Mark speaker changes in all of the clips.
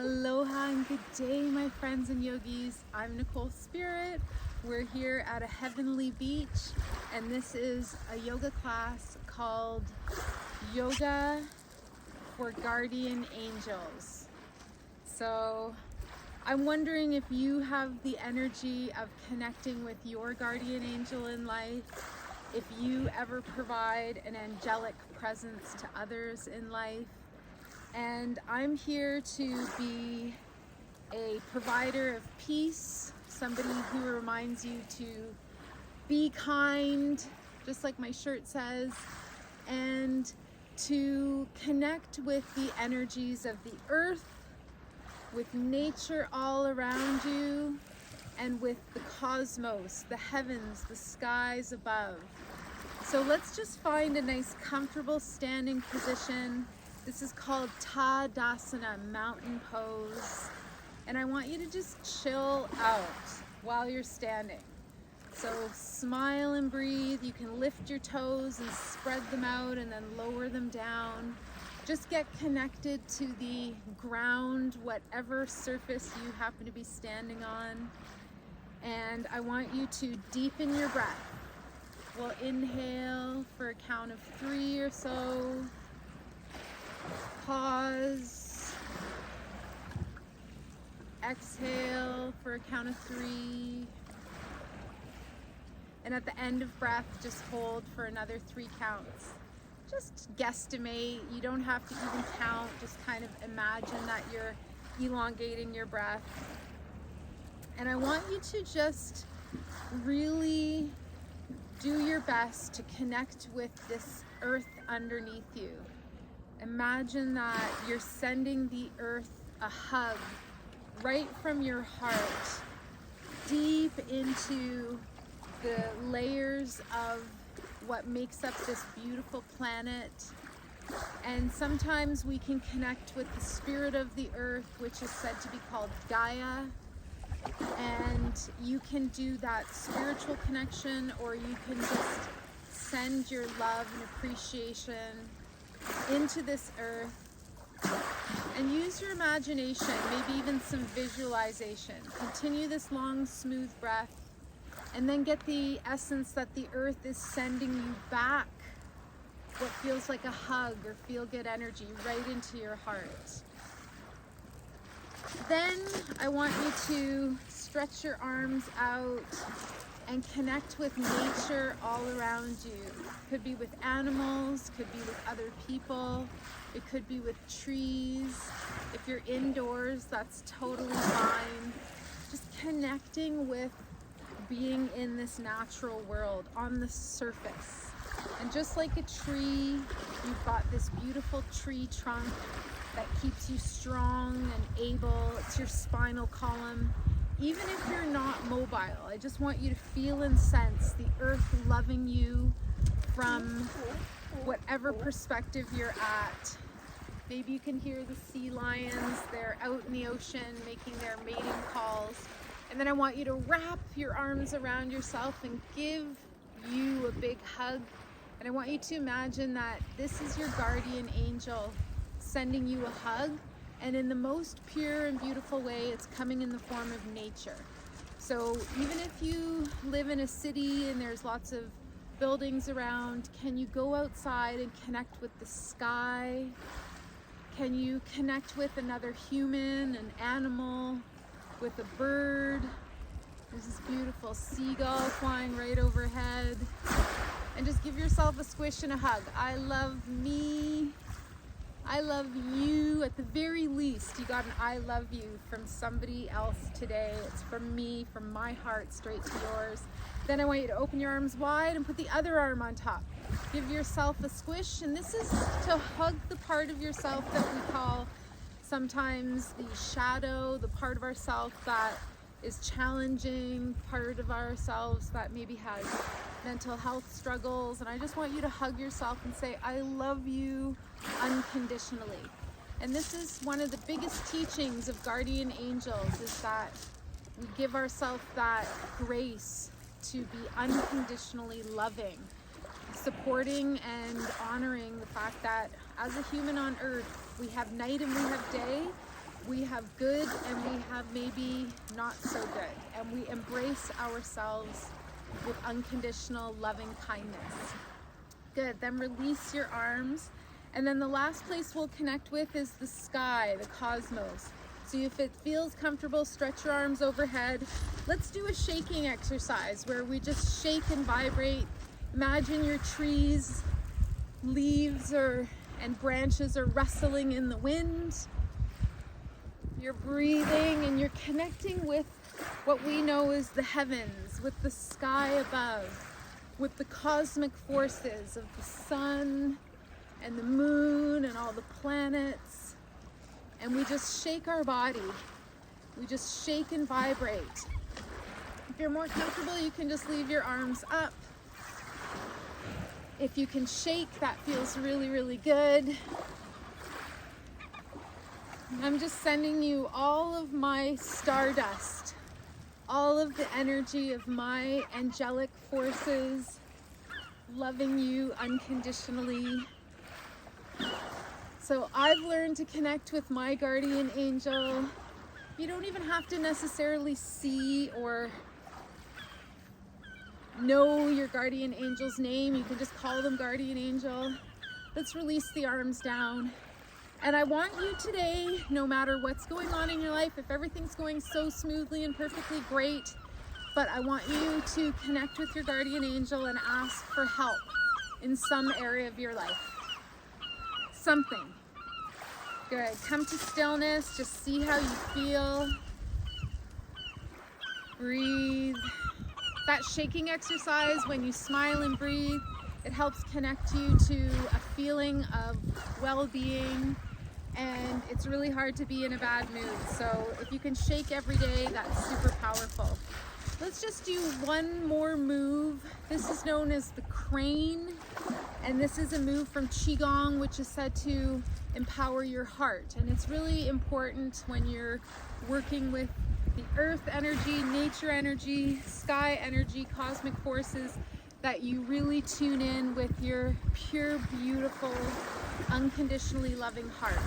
Speaker 1: Aloha and good day, my friends and yogis. I'm Nicole Spirit. We're here at a heavenly beach, and this is a yoga class called Yoga for Guardian Angels. So I'm wondering if you have the energy of connecting with your guardian angel in life, if you ever provide an angelic presence to others in life. And I'm here to be a provider of peace, somebody who reminds you to be kind, just like my shirt says, and to connect with the energies of the earth, with nature all around you, and with the cosmos, the heavens, the skies above. So let's just find a nice comfortable standing position. This is called Tadasana, mountain pose. And I want you to just chill out while you're standing. So smile and breathe. You can lift your toes and spread them out and then lower them down. Just get connected to the ground, whatever surface you happen to be standing on. And I want you to deepen your breath. We'll inhale for a count of 3 or so. Pause. Exhale for a count of 3. And at the end of breath, just hold for another 3 counts. Just guesstimate. You don't have to even count. Just kind of imagine that you're elongating your breath. And I want you to just really do your best to connect with this earth underneath you. Imagine that you're sending the earth a hug right from your heart, deep into the layers of what makes up this beautiful planet. And sometimes we can connect with the spirit of the earth, which is said to be called Gaia. And you can do that spiritual connection, or you can just send your love and appreciation into this earth and use your imagination, maybe even some visualization. Continue this long, smooth breath, and then get the essence that the earth is sending you back what feels like a hug or feel good energy right into your heart. Then I want you to stretch your arms out and connect with nature all around you. Could be with animals, could be with other people, it could be with trees. If you're indoors, that's totally fine. Just connecting with being in this natural world on the surface. And just like a tree, you've got this beautiful tree trunk that keeps you strong and able. It's your spinal column. Even if you're not mobile, I just want you to feel and sense the earth loving you from whatever perspective you're at. Maybe you can hear the sea lions. They're out in the ocean making their mating calls. And then I want you to wrap your arms around yourself and give you a big hug. And I want you to imagine that this is your guardian angel sending you a hug. And in the most pure and beautiful way, it's coming in the form of nature. So even if you live in a city and there's lots of buildings around, can you go outside and connect with the sky? Can you connect with another human, an animal, with a bird? There's this beautiful seagull flying right overhead. And just give yourself a squish and a hug. I love me. I love you. At the very least, you got an I love you from somebody else today. It's from me, from my heart, straight to yours. Then I want you to open your arms wide and put the other arm on top. Give yourself a squish, and this is to hug the part of yourself that we call sometimes the shadow, the part of ourself that is challenging, part of ourselves that maybe has mental health struggles. And I just want you to hug yourself and say, I love you unconditionally. And this is one of the biggest teachings of guardian angels, is that we give ourselves that grace to be unconditionally loving, supporting and honoring the fact that as a human on earth, we have night and we have day, We have good and we have maybe not so good. And we embrace ourselves with unconditional loving kindness. Good, then release your arms. And then the last place we'll connect with is the sky, the cosmos. So if it feels comfortable, stretch your arms overhead. Let's do a shaking exercise where we just shake and vibrate. Imagine your trees, leaves and branches are rustling in the wind. You're breathing and you're connecting with what we know is the heavens, with the sky above, with the cosmic forces of the sun and the moon and all the planets. And we just shake our body. We just shake and vibrate. If you're more comfortable, you can just leave your arms up. If you can shake, that feels really, really good. I'm just sending you all of my stardust, all of the energy of my angelic forces, loving you unconditionally. So I've learned to connect with my guardian angel. You don't even have to necessarily see or know your guardian angel's name. You can just call them guardian angel. Let's release the arms down. And I want you today, no matter what's going on in your life, if everything's going so smoothly and perfectly great, but I want you to connect with your guardian angel and ask for help in some area of your life. Something. Good. Come to stillness. Just see how you feel. Breathe. That shaking exercise, when you smile and breathe, it helps connect you to a feeling of well-being, and it's really hard to be in a bad mood. So if you can shake every day, that's super powerful. Let's just do one more move. This is known as the crane, and this is a move from Qigong, which is said to empower your heart. And it's really important when you're working with the earth energy, nature energy, sky energy, cosmic forces, that you really tune in with your pure, beautiful, unconditionally loving heart.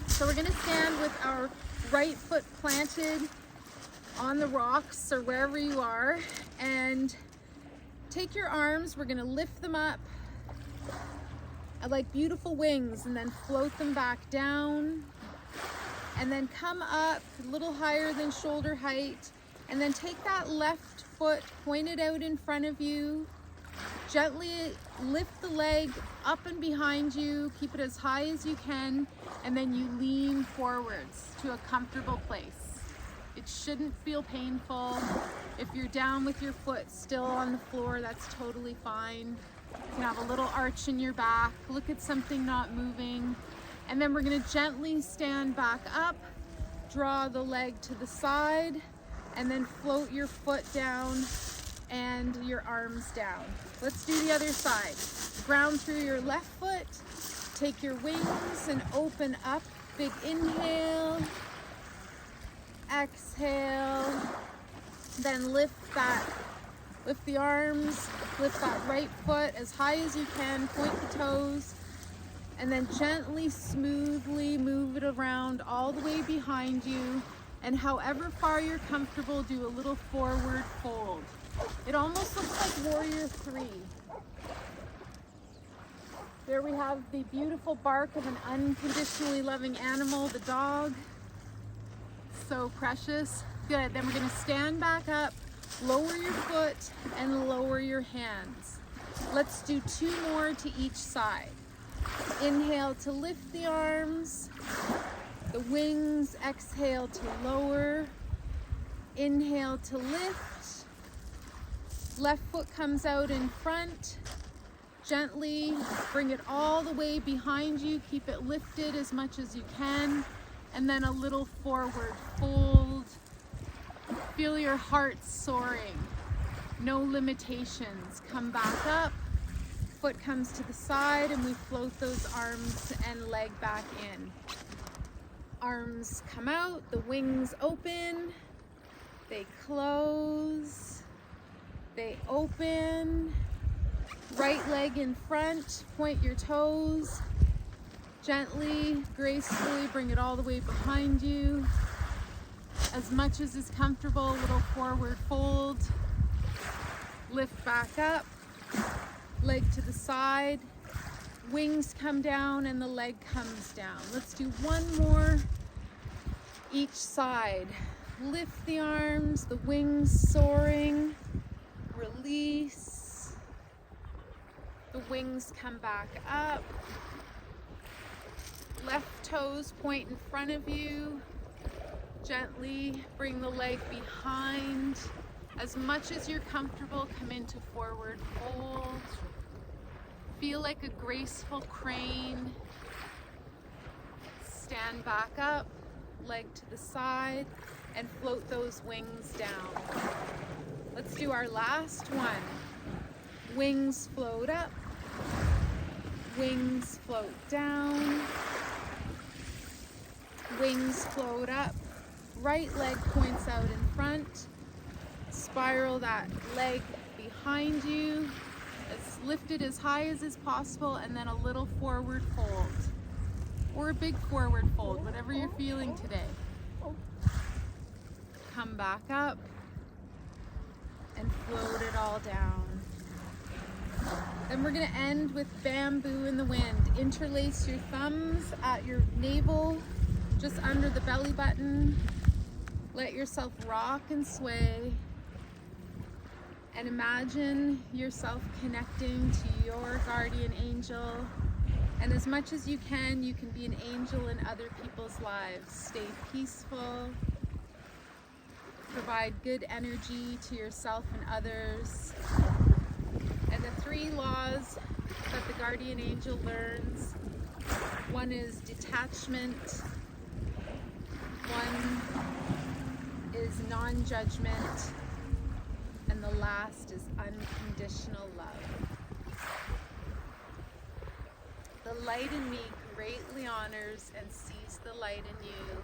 Speaker 1: So we're gonna stand with our right foot planted on the rocks or wherever you are, and take your arms, we're gonna lift them up like beautiful wings and then float them back down, and then come up a little higher than shoulder height, and then take that left foot pointed out in front of you. Gently lift the leg up and behind you, keep it as high as you can, and then you lean forwards to a comfortable place. It shouldn't feel painful. If you're down with your foot still on the floor, that's totally fine. You can have a little arch in your back, look at something not moving, and then we're gonna gently stand back up, draw the leg to the side, and then float your foot down and your arms down. Let's do the other side. Ground through your left foot, take your wings and open up. Big inhale, exhale, then lift the arms, lift that right foot as high as you can, point the toes, and then gently, smoothly move it around all the way behind you. And however far you're comfortable, do a little forward fold. It almost looks like Warrior 3. There we have the beautiful bark of an unconditionally loving animal, the dog. So precious. Good, then we're gonna stand back up, lower your foot, and lower your hands. Let's do 2 more to each side. Inhale to lift the arms, the wings, exhale to lower, inhale to lift, left foot comes out in front, gently bring it all the way behind you, keep it lifted as much as you can, and then a little forward fold. Feel your heart soaring, no limitations. Come back up, foot comes to the side, and we float those arms and leg back in. Arms come out, the wings open, they close, they open. Right leg in front, point your toes, Gently, gracefully bring it all the way behind you. As much as is comfortable, a little forward fold. Lift back up, leg to the side, wings come down and the leg comes down. Let's do one more each side. Lift the arms, the wings soaring, release. The wings come back up. Left toes point in front of you. Gently bring the leg behind. As much as you're comfortable, come into forward fold. Feel like a graceful crane. Stand back up, leg to the side, and float those wings down. Let's do our last one. Wings float up, wings float down, wings float up. Right leg points out in front. Spiral that leg behind you, as lifted as high as is possible, and then a little forward fold or a big forward fold, whatever you're feeling today. Come back up and float it all down. Then we're going to end with bamboo in the wind. Interlace your thumbs at your navel, just under the belly button. Let yourself rock and sway. And imagine yourself connecting to your guardian angel. And as much as you can be an angel in other people's lives. Stay peaceful. Provide good energy to yourself and others. And the 3 laws that the guardian angel learns. One is detachment. One is non-judgment. And the last is unconditional love. The light in me greatly honors and sees the light in you.